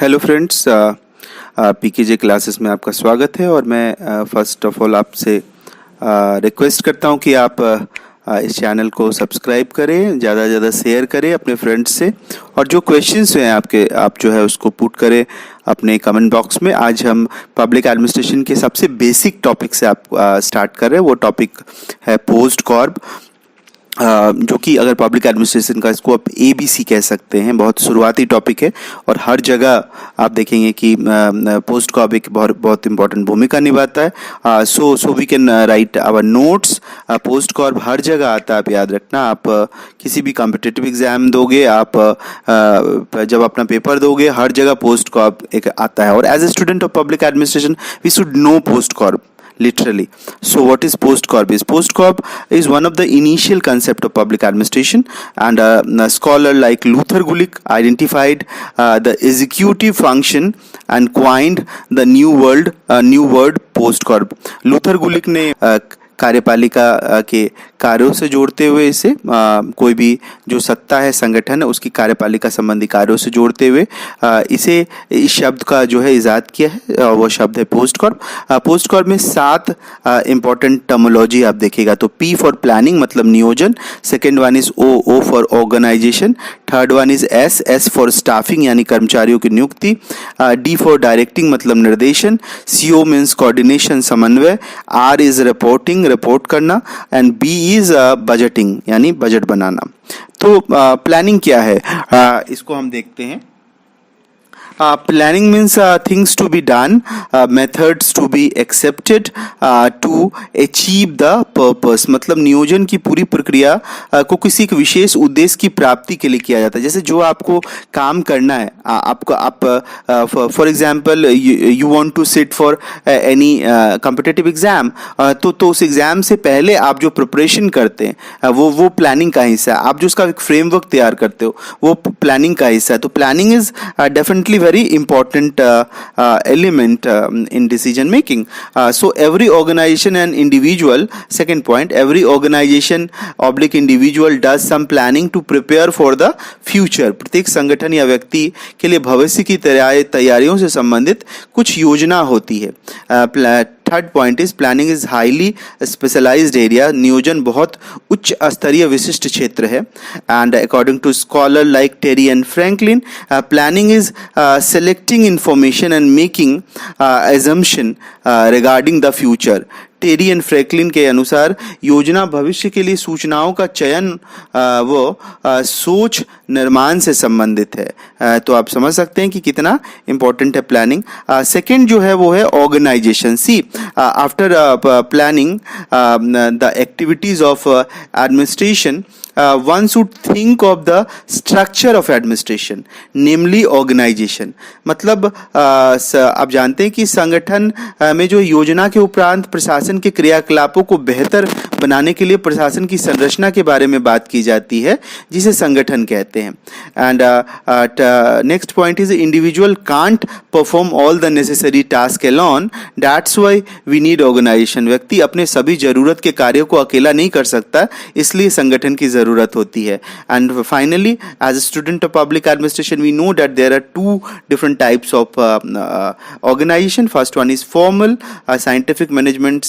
Hello friends, पीकेजे classes में आपका स्वागत है। और मैं फर्स्ट ऑफ ऑल आपसे रिक्वेस्ट करता हूं कि आप इस चैनल को सब्सक्राइब करें, ज़्यादा से ज़्यादा शेयर करें अपने फ्रेंड्स से, और जो क्वेश्चंस हैं आपके, आप जो है उसको पुट करें अपने कमेंट बॉक्स में। आज हम पब्लिक एडमिनिस्ट्रेशन के सबसे बेसिक टॉपिक से आप स्टार्ट कर रहे हैं। वो टॉपिक है पोस्ट कॉर्प, जो कि अगर पब्लिक एडमिनिस्ट्रेशन का इसको आप ABC कह सकते हैं। बहुत शुरुआती टॉपिक है और हर जगह आप देखेंगे कि पोस्ट कॉर्प एक बहुत इंपॉर्टेंट भूमिका निभाता है। So we can write our notes. POSDCORB हर जगह आता है, आप याद रखना। आप किसी भी कॉम्पिटिटिव एग्जाम दोगे, आप जब अपना पेपर दोगे, हर जगह पोस्ट कॉर्प एक आता है। और as a student of public administration we should know POSDCORB literally. So what is post corp? Post corp is one of the initial concept of public administration, and a scholar like Luther Gulick identified the executive function and coined the new word post corp. Luther Gulick ने कार्यपालिका के कार्यों से जोड़ते हुए इसे कोई भी जो सत्ता है, संगठन है, उसकी कार्यपालिका संबंधी कार्यों से जोड़ते हुए इसे इस शब्द का जो है इजाद किया है। वो शब्द है पोस्ट कॉर्प। पोस्ट कॉर्प में 7 इंपॉर्टेंट टर्मोलॉजी आप देखिएगा। तो P फॉर प्लानिंग मतलब नियोजन, second one is O for organisation, third one is S for staffing यानी कर्मचारियों की नियुक्ति, D फॉर डायरेक्टिंग मतलब निर्देशन, CO मीन्स कोऑर्डिनेशन समन्वय, R इज रिपोर्ट करना, एंड B इज बजटिंग यानी बजट बनाना। तो प्लानिंग क्या है, इसको हम देखते हैं। Planning means things to be done, methods to be accepted to achieve the purpose। मतलब नियोजन की पूरी प्रक्रिया को किसी एक विशेष उद्देश्य की प्राप्ति के लिए किया जाता है। जैसे जो आपको काम करना है, आपको for example you want to sit for any competitive exam, तो उस एग्जाम से पहले आप जो प्रिपरेशन करते हैं वो प्लानिंग का हिस्सा है। आप जो उसका एक फ्रेमवर्क तैयार करते हो वो प्लानिंग का हिस्सा है। तो planning is definitely very important element in decision making. So every organization and individual, second point, every organization oblique individual does some planning to prepare for the future। प्रत्येक संगठन या व्यक्ति के लिए भविष्य की तैयारियों से संबंधित कुछ योजना होती है। Third point is planning is highly specialised area. नियोजन बहुत उच्च स्तरीय विशिष्ट क्षेत्र है। And according to scholar like Terry and Franklin, planning is selecting information and making assumption regarding the future। Terry and Franklin के अनुसार योजना भविष्य के लिए सूचनाओं का चयन सोच निर्माण से संबंधित है। तो आप समझ सकते हैं कि कितना इंपॉर्टेंट है प्लानिंग। सेकंड जो है वो है organisation. See after planning the activities of administration, one should think of the structure of administration, namely organization। मतलब आप जानते हैं कि संगठन में जो योजना के उपरांत प्रशासन के क्रियाकलापों को बेहतर बनाने के लिए प्रशासन की संरचना के बारे में बात की जाती है, जिसे संगठन कहते हैं। And next point is individual can't perform all the necessary task alone, that's why we need organisation. व्यक्ति अपने सभी जरूरत के कार्यों को अकेला नहीं कर सकता, इसलिए संगठन की जरूरत होती है। And finally as a student of public administration we know that there are 2 different types of organization। First one is formal scientific management,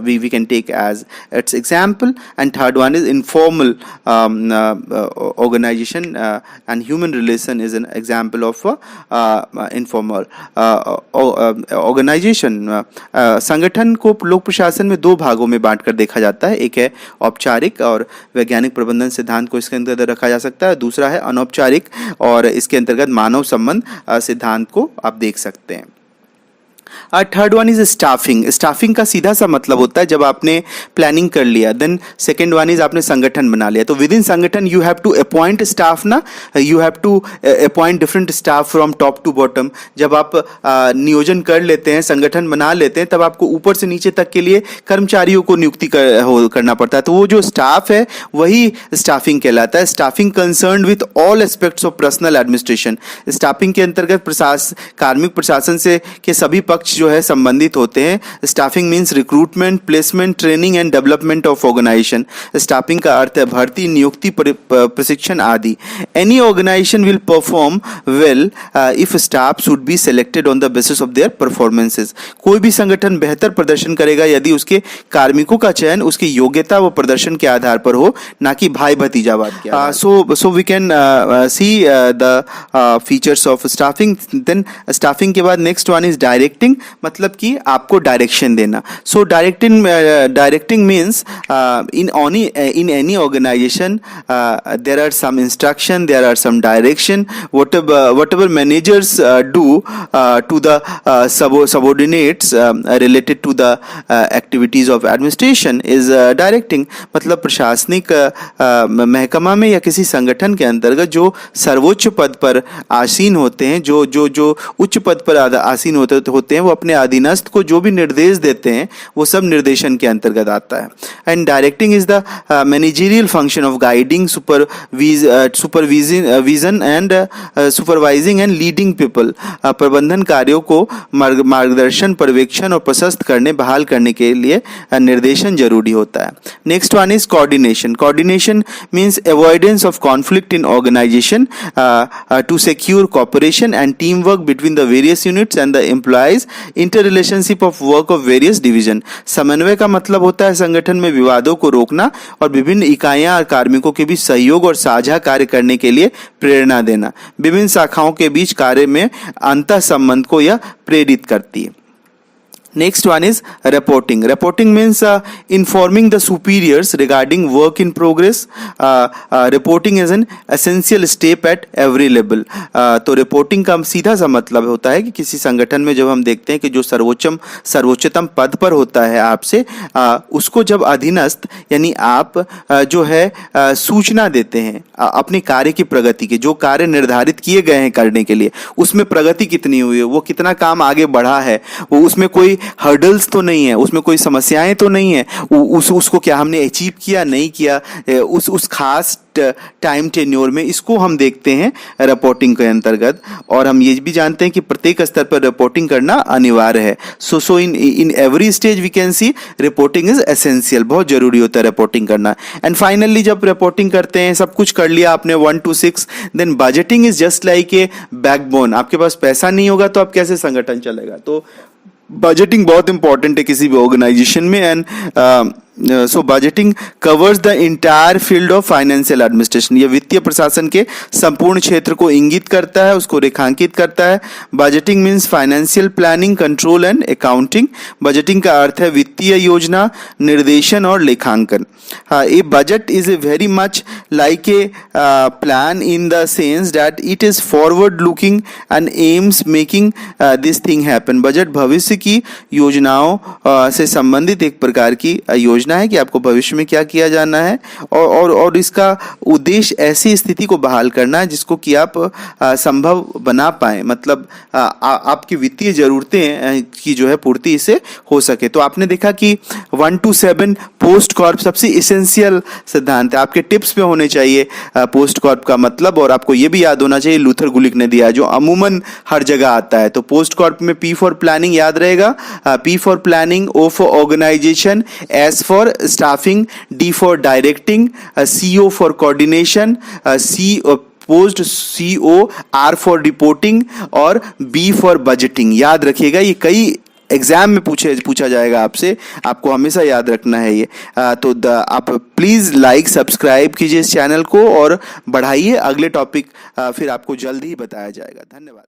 we can take as its example, and third one is informal organization, and human relation is an example of informal organization। संगठन को लोक प्रशासन में 2 भागों में बांटकर देखा जाता है। एक है औपचारिक और वैज्ञानिक प्रबंधन सिद्धांत को इसके अंतर्गत रखा जा सकता है। दूसरा है अनौपचारिक और इसके अंतर्गत मानव संबंध सिद्धांत को आप देख सकते हैं। Third one is staffing. Staffing का सीधा सा मतलब होता है जब आपने प्लानिंग कर लिया, देन सेकेंड वन इज आपने संगठन बना लिया। तो विद इन संगठन you have to appoint staff ना, you have to appoint different staff from top to bottom. जब आप नियोजन कर लेते हैं, संगठन बना लेते हैं, तब आपको ऊपर से नीचे तक के लिए कर्मचारियों को नियुक्ति करना पड़ता है। तो वो जो स्टाफ है वही स्टाफिंग कहलाता है। Staffing concern with all aspects of personal administration. Staffing के अंतर्गत कार्मिक प्रशासन से के सभी पक्ष पक्ष जो है संबंधित होते हैं। Staffing means recruitment, placement, training and development of organization. Staffing का अर्थ है भर्ती, नियुक्ति, प्रशिक्षण आदि। Any organization will perform well if staff should be selected on the basis of their performances. कोई भी संगठन बेहतर प्रदर्शन करेगा यदि उसके कार्मिकों का चयन उसकी योग्यता व प्रदर्शन के आधार पर हो, ना कि भाई भतीजावाद के आधार। So we can see the features of staffing. Then staffing के बाद next one is directing, मतलब कि आपको डायरेक्शन देना। So directing means in any organization there are some instruction, there are some direction. Whatever managers do to the subordinates related to the activities of administration is directing। मतलब प्रशासनिक महकमा में या किसी संगठन के अंतर्गत जो सर्वोच्च पद पर आसीन होते हैं, जो उच्च पद पर आसीन होते हैं, वो अपने अधीनस्थ को जो भी निर्देश देते हैं वो सब निर्देशन के अंतर्गत आता है। And directing is the managerial function of guiding, supervision and supervising and leading people. प्रबंधन कार्यों को मार्गदर्शन, पर्यवेक्षण और प्रशस्त करने, बहाल करने के लिए निर्देशन जरूरी होता है। Next one is coordination. Coordination means avoidance of conflict in organization to secure cooperation and team work between the various units and the employees, inter relationship of work of various division. समन्वय का मतलब होता है संगठन में विवादों को रोकना और विभिन्न इकाइयां और कार्मिकों के बीच सहयोग और साझा कार्य करने के लिए प्रेरणा देना। विभिन्न शाखाओं के बीच कार्य में अंतः संबंध को यह प्रेरित करती है। Next one is reporting. Reporting means informing the superiors regarding work in progress. Reporting is an essential step at every level. तो reporting का सीधा सा मतलब होता है कि किसी संगठन में जब हम देखते हैं कि जो सर्वोच्चतम पद पर होता है आपसे, उसको जब अधीनस्थ यानी आप जो है सूचना देते हैं अपने कार्य की प्रगति की, जो कार्य निर्धारित किए गए हैं करने के लिए, उसमें प्रगति कितनी हुई है, वो कितना काम आगे बढ़ा है, वो उसमें कोई हर्डल्स तो नहीं है, उसमें कोई समस्याएं तो नहीं है, उसको क्या हमने अचीव किया नहीं किया उस खास टाइम टेन्योर में, इसको हम देखते हैं रिपोर्टिंग के अंतर्गत। और हम ये भी जानते हैं कि प्रत्येक स्तर पर रिपोर्टिंग करना अनिवार्य है। So in every stage we can see reporting is essential, बहुत जरूरी होता है रिपोर्टिंग करना। एंड फाइनली जब रिपोर्टिंग करते हैं, सब कुछ कर लिया आपने 1 to 6, then budgeting is just like a backbone. आपके पास पैसा नहीं होगा तो आप कैसे संगठन चलेगा, तो बजटिंग बहुत इंपॉर्टेंट है किसी भी ऑर्गेनाइजेशन में। And so budgeting covers the entire field of financial administration. ये वित्तीय प्रशासन के संपूर्ण क्षेत्र को इंगित करता है, उसको रेखांकित करता है। Budgeting means financial planning, control and accounting. Budgeting का अर्थ है वित्तीय योजना, निर्देशन और लेखांकन। A budget is a very much like a plan in the sense that it is forward looking and aims making this thing happen. Budget भविष्य की योजनाओं से संबंधित एक प्रकार की योजना है कि आपको भविष्य में क्या किया जाना है, और इसका उद्देश्य ऐसी स्थिति को बहाल करना है जिसको कि आप संभव बना पाए, मतलब आपकी वित्तीय जरूरतें की जो है पूर्ति इससे हो सके। तो आपने देखा कि 1 to 7 पोस्ट कॉर्प सबसे इसेंशियल सिद्धांत है, आपके टिप्स पे होने चाहिए पोस्ट कॉर्प का मतलब। और आपको ये भी याद होना चाहिए लूथर गुलिक ने दिया, जो अमूमन हर जगह आता है। तो पोस्ट कॉर्प में P फॉर प्लानिंग याद रहेगा, P for planning, O for organization, S for staffing, D for directing, CO for coordination, POSD CO, R for reporting और B फॉर बजटिंग। याद रखिएगा, ये कई एग्जाम में पूछा जाएगा आपसे, आपको हमेशा याद रखना है ये। तो आप प्लीज़ लाइक सब्सक्राइब कीजिए इस चैनल को और बढ़ाइए। अगले टॉपिक फिर आपको जल्द ही बताया जाएगा। धन्यवाद।